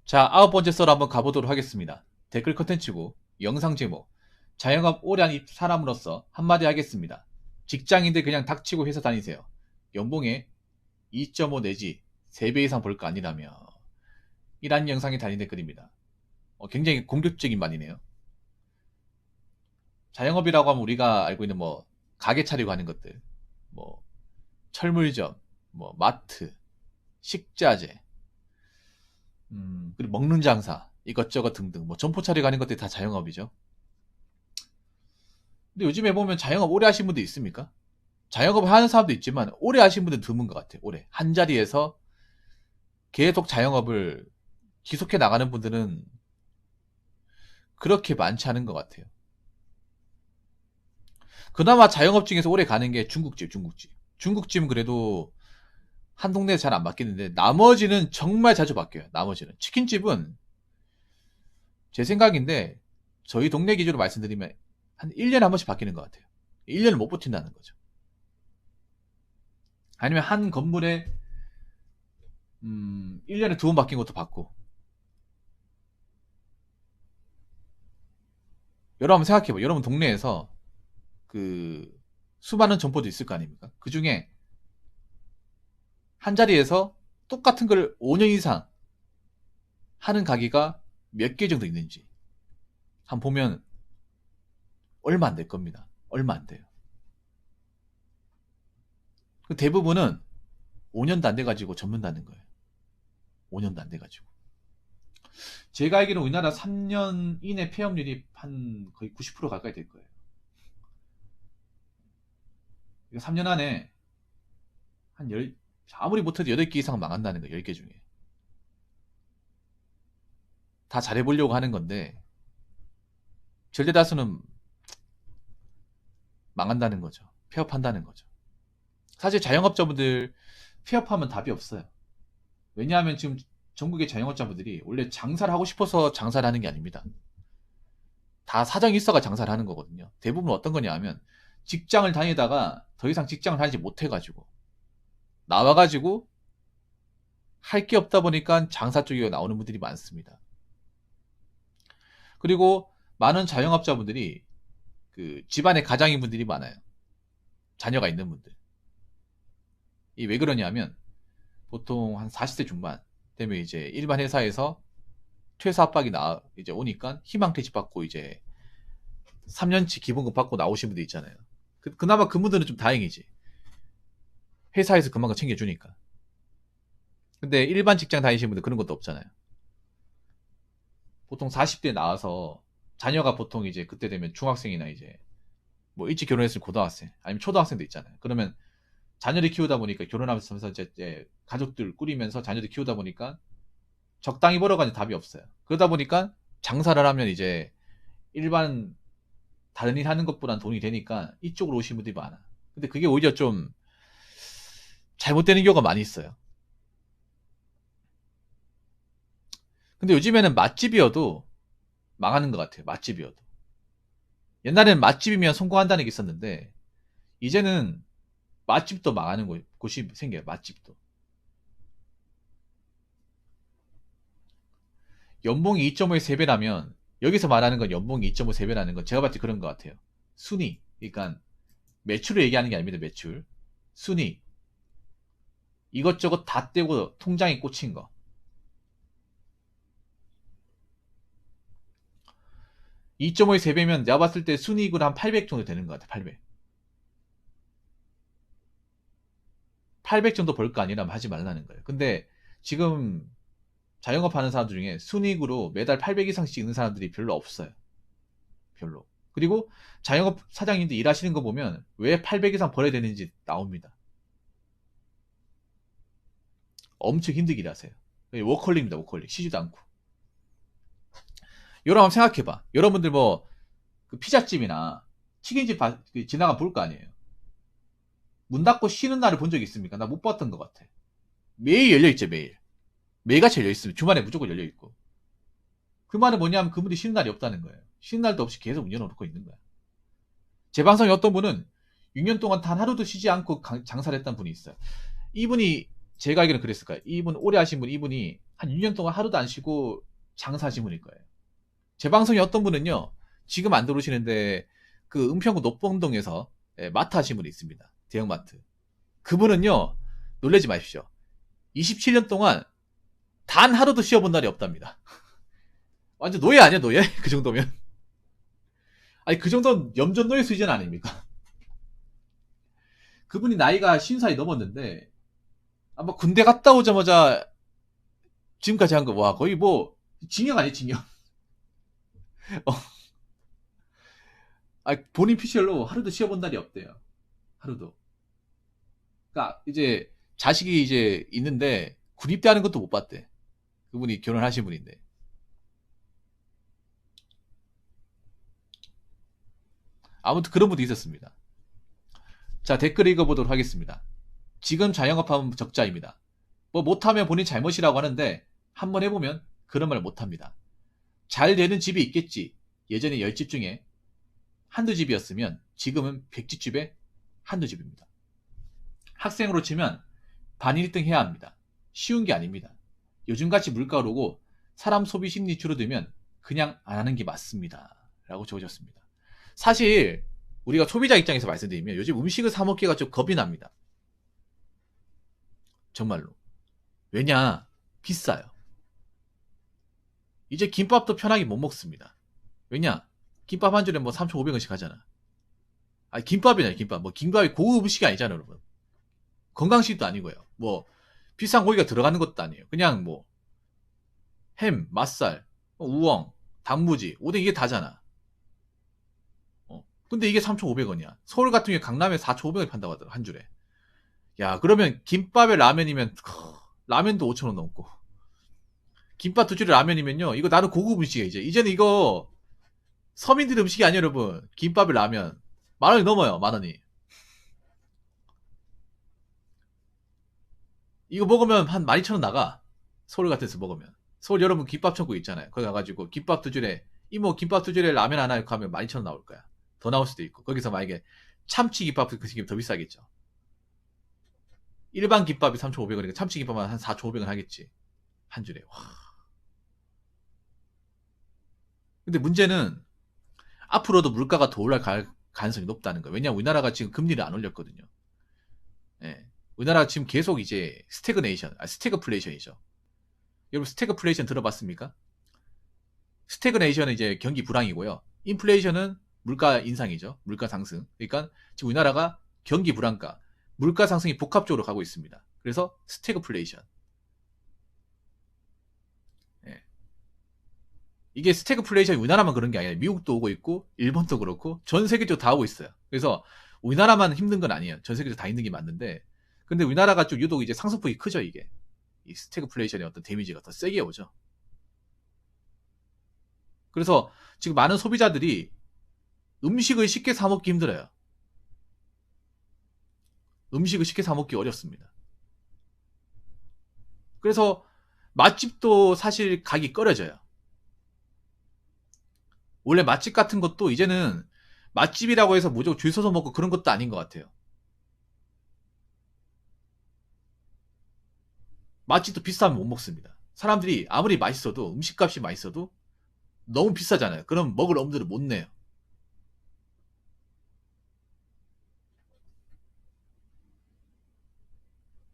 자, 9번째 썰 한번 가보도록 하겠습니다. 댓글 컨텐츠고 영상 제목, 자영업 오래 한 사람으로서 한마디 하겠습니다. 직장인들 그냥 닥치고 회사 다니세요. 연봉에 2.5 내지 3배 이상 벌 거 아니라며. 이란 영상이 달린 댓글입니다. 굉장히 공격적인 말이네요. 자영업이라고 하면 우리가 알고 있는 가게 차리고 하는 것들, 뭐 철물점, 마트, 식자재, 그리고 먹는 장사, 이것저것 등등, 점포 차리고 하는 것들이 다 자영업이죠. 근데 요즘에 보면 자영업 오래 하신 분들 있습니까? 자영업을 하는 사람도 있지만 오래 하신 분들은 드문 것 같아요. 오래 한 자리에서 계속 자영업을 지속해 나가는 분들은 그렇게 많지 않은 것 같아요. 그나마 자영업 중에서 오래 가는 게 중국집은 그래도 한 동네에서 잘 안 바뀌는데 나머지는 정말 자주 바뀌어요. 나머지는 치킨집은 제 생각인데 저희 동네 기준으로 말씀드리면 한 1년에 한 번씩 바뀌는 것 같아요. 1년을 못 버틴다는 거죠. 아니면 한 건물에 1년에 2번 바뀐 것도 봤고. 여러분 생각해봐요. 여러분 동네에서 그 수많은 점포도 있을 거 아닙니까? 그 중에 한 자리에서 똑같은 걸 5년 이상 하는 가게가 몇 개 정도 있는지 한번 보면 얼마 안 될 겁니다. 얼마 안 돼요. 그 대부분은 5년도 안 돼가지고 접는다는 거예요. 5년도 안 돼가지고. 제가 알기로 우리나라 3년 이내 폐업률이 한 거의 90% 가까이 될 거예요. 3년 안에 한 아무리 못해도 8개 이상 망한다는 거예요. 10개 중에. 다 잘해보려고 하는 건데 절대 다수는 망한다는 거죠. 폐업한다는 거죠. 사실 자영업자분들 폐업하면 답이 없어요. 왜냐하면 지금 전국의 자영업자분들이 원래 장사를 하고 싶어서 장사를 하는 게 아닙니다. 다 사정이 있어가 장사를 하는 거거든요. 대부분 어떤 거냐 하면 직장을 다니다가 더 이상 직장을 다니지 못해가지고 나와가지고 할 게 없다 보니까 장사 쪽에 나오는 분들이 많습니다. 그리고 많은 자영업자분들이 그 집안에 가장인 분들이 많아요. 자녀가 있는 분들. 이 왜 그러냐면 보통 한 40대 중반 되면 이제 일반 회사에서 퇴사 압박이 이제 오니까 희망퇴직 받고 이제 3년치 기본급 받고 나오신 분들 있잖아요. 그나마 그분들은 좀 다행이지. 회사에서 그만큼 챙겨주니까. 근데 일반 직장 다니시는 분들 그런 것도 없잖아요. 보통 40대 나와서 자녀가 보통 이제 그때 되면 중학생이나 이제 일찍 결혼했으면 고등학생 아니면 초등학생도 있잖아요. 그러면 자녀를 키우다 보니까 결혼하면서 이제 가족들 꾸리면서 자녀들 키우다 보니까 적당히 벌어가는 답이 없어요. 그러다 보니까 장사를 하면 이제 일반 다른 일 하는 것보단 돈이 되니까 이쪽으로 오신 분들이 많아. 근데 그게 오히려 좀 잘못되는 경우가 많이 있어요. 근데 요즘에는 맛집이어도 망하는 것 같아요. 맛집이어도. 옛날에는 맛집이면 성공한다는 게 있었는데 이제는 맛집도 망하는 곳이 생겨요. 맛집도. 연봉이 2.5에 3배라면 여기서 말하는 건 연봉이 2.5, 3배라는 건 제가 봤을 때 그런 것 같아요. 순위. 그러니까 매출을 얘기하는 게 아닙니다. 매출. 순위. 이것저것 다 떼고 통장에 꽂힌 거. 2.5에 3배면 내가 봤을 때 순이익으로 한 800 정도 되는 것 같아. 800. 800 정도 벌 거 아니라면 하지 말라는 거예요. 근데 지금 자영업 하는 사람들 중에 순이익으로 매달 800 이상씩 있는 사람들이 별로 없어요. 별로. 그리고 자영업 사장님들 일하시는 거 보면 왜 800 이상 벌어야 되는지 나옵니다. 엄청 힘들게 일하세요. 워컬리입니다. 워컬리. 쉬지도 않고. 여러분 한번 생각해봐. 여러분들 그 피자집이나 치킨집 지나가 볼 거 아니에요. 문 닫고 쉬는 날을 본 적 있습니까? 나 못 봤던 것 같아. 매일 열려있죠, 매일. 매일같이 열려있으면 주말에 무조건 열려있고. 그 말은 뭐냐면 그분이 쉬는 날이 없다는 거예요. 쉬는 날도 없이 계속 문 열어놓고 있는 거야. 제 방송에 어떤 분은 6년 동안 단 하루도 쉬지 않고 장사를 했던 분이 있어요. 이분이 제가 알기로는 그랬을 거예요. 이분 오래 하신 분 이분이 한 6년 동안 하루도 안 쉬고 장사하신 분일 거예요. 제 방송에 어떤 분은요, 지금 안 들어오시는데, 그 은평구 녹봉동에서 마트 하신 분이 있습니다. 대형마트. 그분은요, 놀라지 마십시오. 27년 동안 단 하루도 쉬어본 날이 없답니다. 완전 노예 아니야, 노예? 그 정도면. 아니, 그 정도는 염전 노예 수준 아닙니까? 그분이 나이가 50살이 넘었는데, 아마 군대 갔다 오자마자 지금까지 한 거, 와, 거의 뭐, 징역 아니야, 징역. 어, 아, 본인 피셜로 하루도 쉬어본 날이 없대요. 하루도. 그니까, 이제, 자식이 이제 있는데, 군입대 하는 것도 못 봤대. 그분이 결혼하신 분인데. 아무튼 그런 분도 있었습니다. 자, 댓글 읽어보도록 하겠습니다. 지금 자영업하면 적자입니다. 뭐 못하면 본인 잘못이라고 하는데 한번 해보면 그런 말 못합니다. 잘 되는 집이 있겠지. 예전에 10집 중에 한두 집이었으면 지금은 100집집에 한두 집입니다. 학생으로 치면 반일 1등 해야 합니다. 쉬운 게 아닙니다. 요즘같이 물가 오르고 사람 소비 심리 줄어들면 그냥 안 하는 게 맞습니다. 라고 적어졌습니다. 사실 우리가 소비자 입장에서 말씀드리면 요즘 음식을 사 먹기가 좀 겁이 납니다. 정말로. 왜냐? 비싸요. 이제 김밥도 편하게 못 먹습니다. 왜냐? 김밥 한 줄에 뭐 3,500원씩 하잖아. 아니, 김밥이잖아요, 김밥. 뭐, 김밥이 고급 음식이 아니잖아요, 여러분. 건강식도 아니고요. 뭐, 비싼 고기가 들어가는 것도 아니에요. 그냥 뭐, 햄, 맛살, 우엉, 단무지, 오뎅 이게 다잖아. 근데 이게 3,500원이야. 서울 같은 경우에 강남에 4,500원 판다고 하더라, 한 줄에. 야, 그러면 김밥에 라면이면, 라면도 5,000원 넘고. 김밥 두 줄에 라면이면요. 이거 나는 고급 음식이야, 이제. 이제는 이거 서민들 음식이 아니에요, 여러분. 김밥에 라면. 10,000원이 넘어요, 10,000원이. 이거 먹으면 한 12,000원 나가. 서울 같은 데서 먹으면. 서울 여러분 김밥 천국 있잖아요. 거기 가가지고 김밥 두 줄에, 이모 김밥 두 줄에 라면 하나 이렇게 하면 12,000원 나올 거야. 더 나올 수도 있고. 거기서 만약에 참치 김밥 그 시기면 더 비싸겠죠. 일반 김밥이 3,500원이니까 참치 김밥만 한 4,500원 하겠지. 한 줄에. 와. 근데 문제는 앞으로도 물가가 더 올라갈 가능성이 높다는 거예요. 왜냐하면 우리나라가 지금 금리를 안 올렸거든요. 예. 우리나라가 지금 계속 이제 스태그플레이션이죠. 여러분 스태그플레이션 들어봤습니까? 스태그네이션은 이제 경기 불황이고요. 인플레이션은 물가 인상이죠. 물가 상승. 그러니까 지금 우리나라가 경기 불황과 물가 상승이 복합적으로 가고 있습니다. 그래서 스태그플레이션. 예. 이게 스태그플레이션이 우리나라만 그런 게 아니라 미국도 오고 있고 일본도 그렇고 전 세계적으로 다 오고 있어요. 그래서 우리나라만 힘든 건 아니에요. 전 세계적으로 다 힘든 게 맞는데 근데 우리나라가 좀 유독 이제 상승폭이 크죠, 이게. 이 스태그플레이션의 어떤 데미지가 더 세게 오죠. 그래서 지금 많은 소비자들이 음식을 쉽게 사 먹기 힘들어요. 음식을 쉽게 사 먹기 어렵습니다. 그래서 맛집도 사실 가기 꺼려져요. 원래 맛집 같은 것도 이제는 맛집이라고 해서 무조건 줄 서서 먹고 그런 것도 아닌 것 같아요. 맛집도 비싸면 못 먹습니다. 사람들이 아무리 맛있어도 음식값이 맛있어도 너무 비싸잖아요. 그럼 먹을 엄두를 못 내요.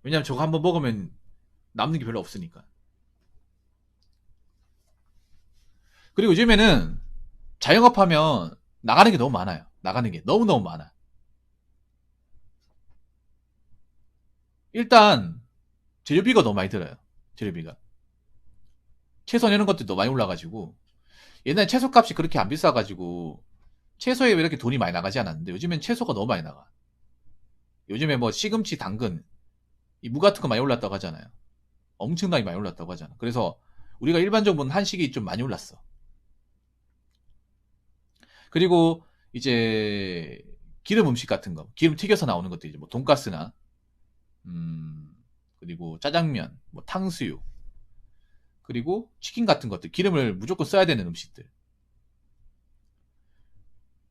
왜냐면 저거 한번 먹으면 남는 게 별로 없으니까. 그리고 요즘에는 자영업하면 나가는 게 너무 많아요. 나가는 게 너무너무 많아. 일단 재료비가 너무 많이 들어요. 재료비가. 채소 내는 것도 너무 많이 올라가지고 옛날에 채소값이 그렇게 안 비싸가지고 채소에 왜 이렇게 돈이 많이 나가지 않았는데 요즘엔 채소가 너무 많이 나가. 요즘에 뭐 시금치, 당근, 이 무 같은 거 많이 올랐다고 하잖아요. 엄청나게 많이 올랐다고 하잖아. 그래서 우리가 일반적으로는 한식이 좀 많이 올랐어. 그리고 이제 기름 음식 같은 거, 기름 튀겨서 나오는 것들 이제 뭐 돈가스나 그리고 짜장면, 뭐 탕수육, 그리고 치킨 같은 것들 기름을 무조건 써야 되는 음식들.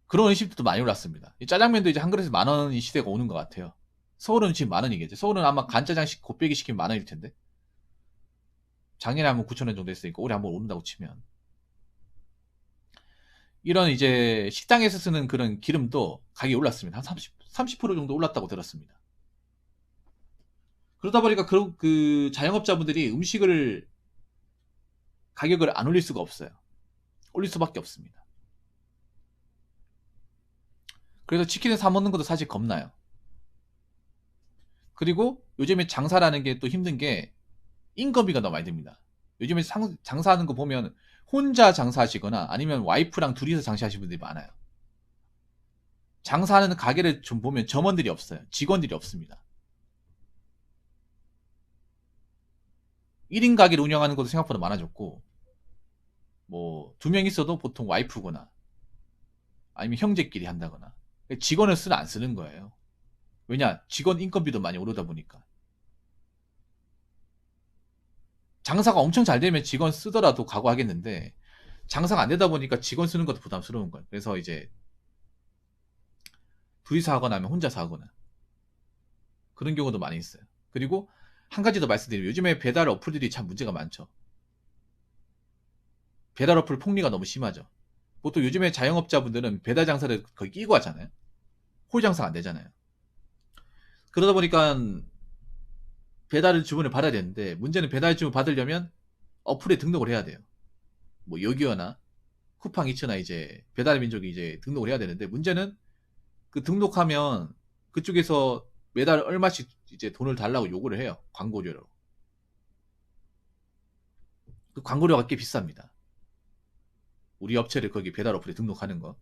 그런 음식들도 많이 올랐습니다. 이 짜장면도 이제 한 그릇에 10,000원 이 시대가 오는 것 같아요. 서울은 지금 10,000원이겠죠. 서울은 아마 간짜장식 곱빼기 시키면 10,000원일 텐데. 작년에 한번 9,000원 정도 했으니까 올해 한번 오른다고 치면 이런 이제 식당에서 쓰는 그런 기름도 가격이 올랐습니다. 한 30% 정도 올랐다고 들었습니다. 그러다 보니까 그 자영업자분들이 음식을 가격을 안 올릴 수가 없어요. 올릴 수밖에 없습니다. 그래서 치킨을 사 먹는 것도 사실 겁나요. 그리고 요즘에 장사라는 게 또 힘든 게 인건비가 너무 많이 듭니다. 요즘에 장사하는 거 보면 혼자 장사하시거나 아니면 와이프랑 둘이서 장사하시는 분들이 많아요. 장사하는 가게를 좀 보면 점원들이 없어요. 직원들이 없습니다. 1인 가게를 운영하는 것도 생각보다 많아졌고, 뭐 2명 있어도 보통 와이프거나 아니면 형제끼리 한다거나 직원을 안 쓰는 거예요. 왜냐? 직원 인건비도 많이 오르다 보니까. 장사가 엄청 잘 되면 직원 쓰더라도 각오하겠는데 장사가 안 되다 보니까 직원 쓰는 것도 부담스러운 거예요. 그래서 이제 둘이서 하거나 하면 혼자서 하거나 그런 경우도 많이 있어요. 그리고 한 가지 더 말씀드리면 요즘에 배달 어플들이 참 문제가 많죠. 배달 어플 폭리가 너무 심하죠. 보통 요즘에 자영업자분들은 배달 장사를 거의 끼고 하잖아요. 홀 장사가 안 되잖아요. 그러다 보니까 배달을 주문을 받아야 되는데 문제는 배달 주문 받으려면 어플에 등록을 해야 돼요. 뭐 요기요나 쿠팡이츠나 이제 배달민족이 이제 등록을 해야 되는데 문제는 그 등록하면 그쪽에서 매달 얼마씩 이제 돈을 달라고 요구를 해요. 광고료로. 그 광고료가 꽤 비쌉니다. 우리 업체를 거기 배달 어플에 등록하는 거.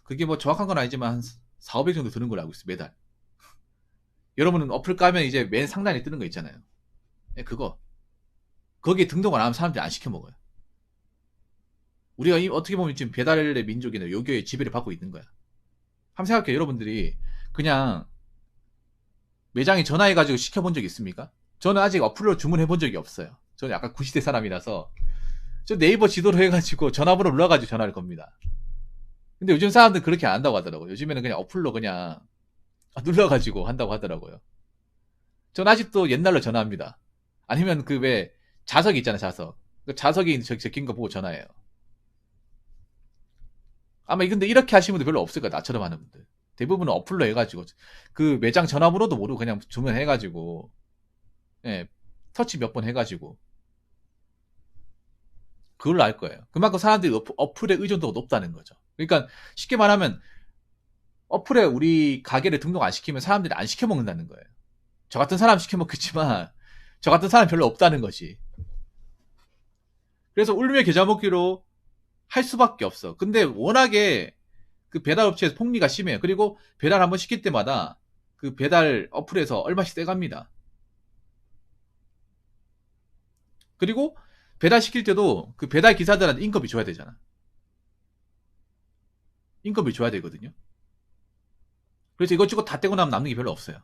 그게 뭐 정확한 건 아니지만 한 4, 500 정도 드는 걸로 알고 있어요. 매달. 여러분은 어플 까면 이제 맨 상단에 뜨는 거 있잖아요. 네, 그거. 거기에 등록을 안 하면 사람들이 안 시켜 먹어요. 우리가 어떻게 보면 지금 배달의 민족이나 요기요의 지배를 받고 있는 거야. 한번 생각해요. 여러분들이 그냥 매장에 전화해가지고 시켜본 적 있습니까? 저는 아직 어플로 주문해 본 적이 없어요. 저는 약간 90대 사람이라서 저 네이버 지도로 해가지고 전화번호 눌러가지고 전화를 겁니다. 근데 요즘 사람들 그렇게 안 한다고 하더라고요. 요즘에는 그냥 어플로 그냥 눌러가지고 한다고 하더라고요. 전 아직도 옛날로 전화합니다. 아니면 그 왜 자석 있잖아요, 자석. 그 자석이 적힌 거 보고 전화해요. 아마 근데 이렇게 하시는 분들 별로 없을 거예요. 나처럼 하는 분들. 대부분은 어플로 해가지고 그 매장 전화번호도 모르고 그냥 주문해가지고 예, 터치 몇 번 해가지고 그걸로 알 거예요. 그만큼 사람들이 어플의 의존도가 높다는 거죠. 그러니까 쉽게 말하면 어플에 우리 가게를 등록 안 시키면 사람들이 안 시켜 먹는다는 거예요. 저 같은 사람 시켜 먹겠지만 저 같은 사람 별로 없다는 것이. 그래서 울며 겨자 먹기로 할 수밖에 없어. 근데 워낙에 그 배달 업체에서 폭리가 심해요. 그리고 배달 한번 시킬 때마다 그 배달 어플에서 얼마씩 떼갑니다. 그리고 배달 시킬 때도 그 배달 기사들한테 인건비 줘야 되잖아. 인건비 줘야 되거든요. 그래서 이것저것 다 떼고 나면 남는 게 별로 없어요.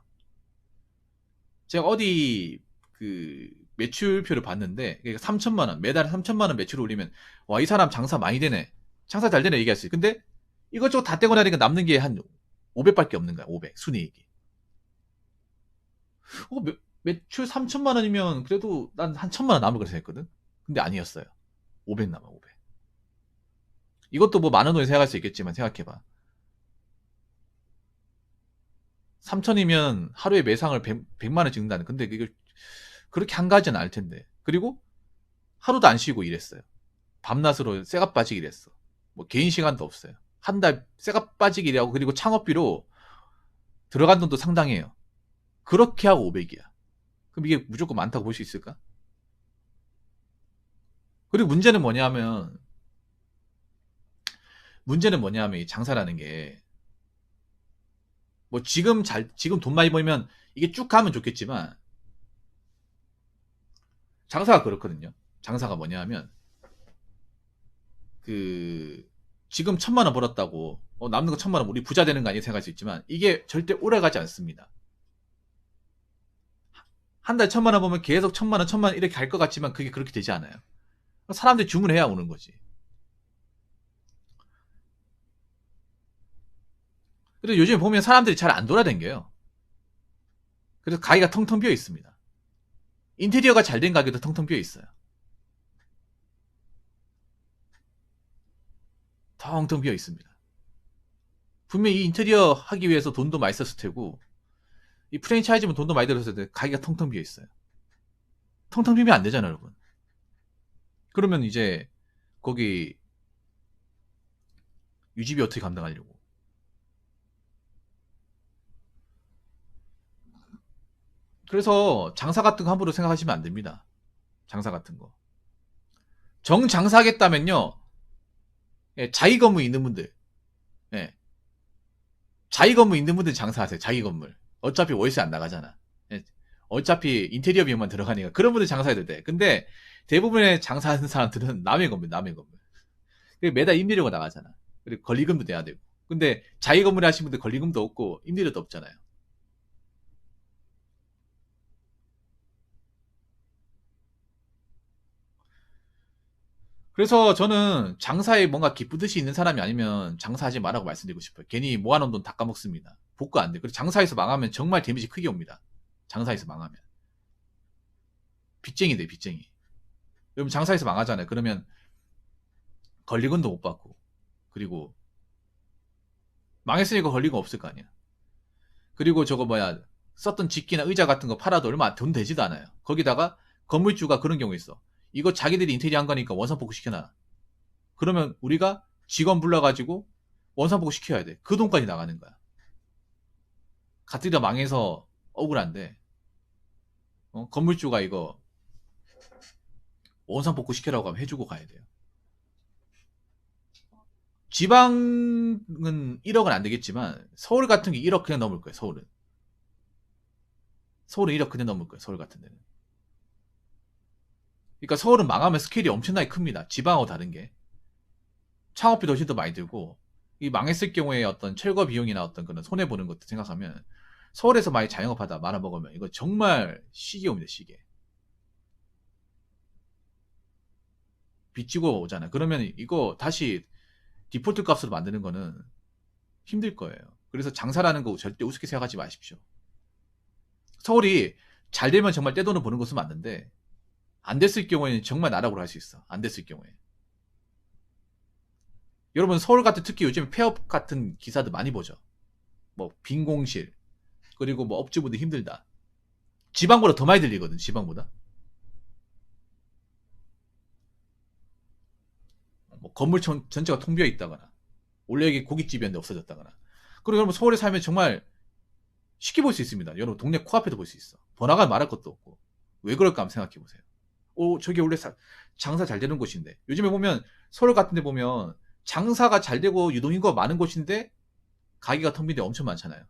제가 어디 그 매출표를 봤는데 3천만 원, 매달 3천만 원 매출을 올리면 와, 이 사람 장사 많이 되네. 장사 잘 되네 얘기할 수 있어요. 근데 이것저것 다 떼고 나니까 남는 게 한 500밖에 없는 거야. 500 순이익이. 매출 3천만 원이면 그래도 난 한 1천만 원 남을 거라 생각했거든. 근데 아니었어요. 500 남아. 500. 이것도 뭐 많은 돈이 생각할 수 있겠지만 생각해봐. 3천이면 하루에 매상을 100만 원 찍는다는. 근데 이걸 그렇게 한가하지는 않을 텐데. 그리고 하루도 안 쉬고 일했어요. 밤낮으로 쇠가 빠지기 일했어. 뭐 개인 시간도 없어요. 한 달 쇠가 빠지기 일하고 그리고 창업비로 들어간 돈도 상당해요. 그렇게 하고 500이야. 그럼 이게 무조건 많다고 볼 수 있을까? 그리고 문제는 뭐냐면 이 장사라는 게 뭐 지금 돈 많이 벌면 이게 쭉 가면 좋겠지만 장사가 그렇거든요. 장사가 뭐냐면 그 지금 1,000만 원 벌었다고 남는 거 1,000만 원 우리 부자 되는 거 아니야 생각할 수 있지만 이게 절대 오래 가지 않습니다. 한 달 1,000만 원 보면 계속 1,000만 원, 1,000만 원 이렇게 갈 것 같지만 그게 그렇게 되지 않아요. 사람들이 주문해야 오는 거지. 그래서 요즘에 보면 사람들이 잘 안 돌아다녀요. 그래서 가게가 텅텅 비어 있습니다. 인테리어가 잘 된 가게도 텅텅 비어 있어요. 텅텅 비어 있습니다. 분명히 이 인테리어 하기 위해서 돈도 많이 썼을 테고, 이 프랜차이즈면 돈도 많이 들었을 때 가게가 텅텅 비어 있어요. 텅텅 비면 안 되잖아요, 여러분. 그러면 이제 거기 유지비 어떻게 감당하려고. 그래서 장사 같은 거 함부로 생각하시면 안 됩니다. 장사 같은 거. 정장사하겠다면요, 예, 자기 건물 있는 분들, 예, 자기 건물 있는 분들 장사하세요. 자기 건물. 어차피 월세 안 나가잖아. 예, 어차피 인테리어 비용만 들어가니까 그런 분들 장사해도 돼. 근데 대부분의 장사하는 사람들은 남의 건물, 남의 건물. 매달 임대료가 나가잖아. 그리고 권리금도 내야 되고. 근데 자기 건물에 하신 분들 권리금도 없고 임대료도 없잖아요. 그래서 저는 장사에 뭔가 기쁘듯이 있는 사람이 아니면 장사하지 말라고 말씀드리고 싶어요. 괜히 모아놓은 돈 다 까먹습니다. 복구 안 돼. 그리고 장사에서 망하면 정말 데미지 크게 옵니다. 장사에서 망하면. 빚쟁이 돼, 빚쟁이. 여러분 장사에서 망하잖아요. 그러면 권리금도 못 받고. 그리고 망했으니까 권리금 없을 거 아니야. 그리고 저거 뭐야, 썼던 집기나 의자 같은 거 팔아도 얼마 돈 되지도 않아요. 거기다가 건물주가 그런 경우 있어. 이거 자기들이 인테리어 한 거니까 원상복구 시켜놔. 그러면 우리가 직원 불러가지고 원상복구 시켜야 돼. 그 돈까지 나가는 거야. 갓들이 망해서 억울한데, 건물주가 이거 원상복구 시켜라고 하면 해주고 가야 돼요. 지방은 1억은 안 되겠지만 서울 같은 게 1억 그냥 넘을 거예요. 서울은 1억 그냥 넘을 거예요. 서울 같은 데는. 그러니까 서울은 망하면 스케일이 엄청나게 큽니다. 지방하고 다른 게. 창업비도 훨씬 더 많이 들고, 이 망했을 경우에 어떤 철거 비용이나 어떤 그런 손해보는 것도 생각하면 서울에서 많이 자영업하다 말아먹으면 이거 정말 시계 옵니다. 시계. 빚지고 오잖아요. 그러면 이거 다시 디폴트 값으로 만드는 거는 힘들 거예요. 그래서 장사라는 거 절대 우습게 생각하지 마십시오. 서울이 잘 되면 정말 떼돈을 버는 것은 맞는데, 안 됐을 경우에는 정말 나락으로 할 수 있어. 안 됐을 경우에. 여러분 서울 같은, 특히 요즘 폐업 같은 기사들 많이 보죠. 뭐 빈 공실, 그리고 뭐 업주분들 힘들다. 지방보다 더 많이 들리거든. 지방보다. 뭐 건물 전체가 통 비어 있다거나, 원래 여기 고깃집이었는데 없어졌다거나. 그리고 여러분 서울에 살면 정말 쉽게 볼 수 있습니다. 여러분 동네 코앞에도 볼 수 있어. 번화가 말할 것도 없고. 왜 그럴까 한번 생각해 보세요. 저기 원래 장사 잘 되는 곳인데, 요즘에 보면 서울 같은 데 보면 장사가 잘 되고 유동인구가 많은 곳인데 가게가 텅 빈 데 엄청 많잖아요.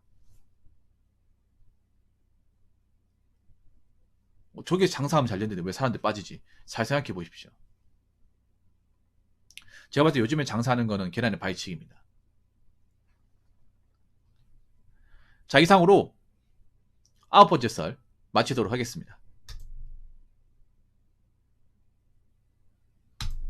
저게 장사하면 잘 되는데 왜 사람들 빠지지? 잘 생각해 보십시오. 제가 봤을 때 요즘에 장사하는 거는 계란의 바위치기입니다. 자, 이상으로 9번째 썰 마치도록 하겠습니다.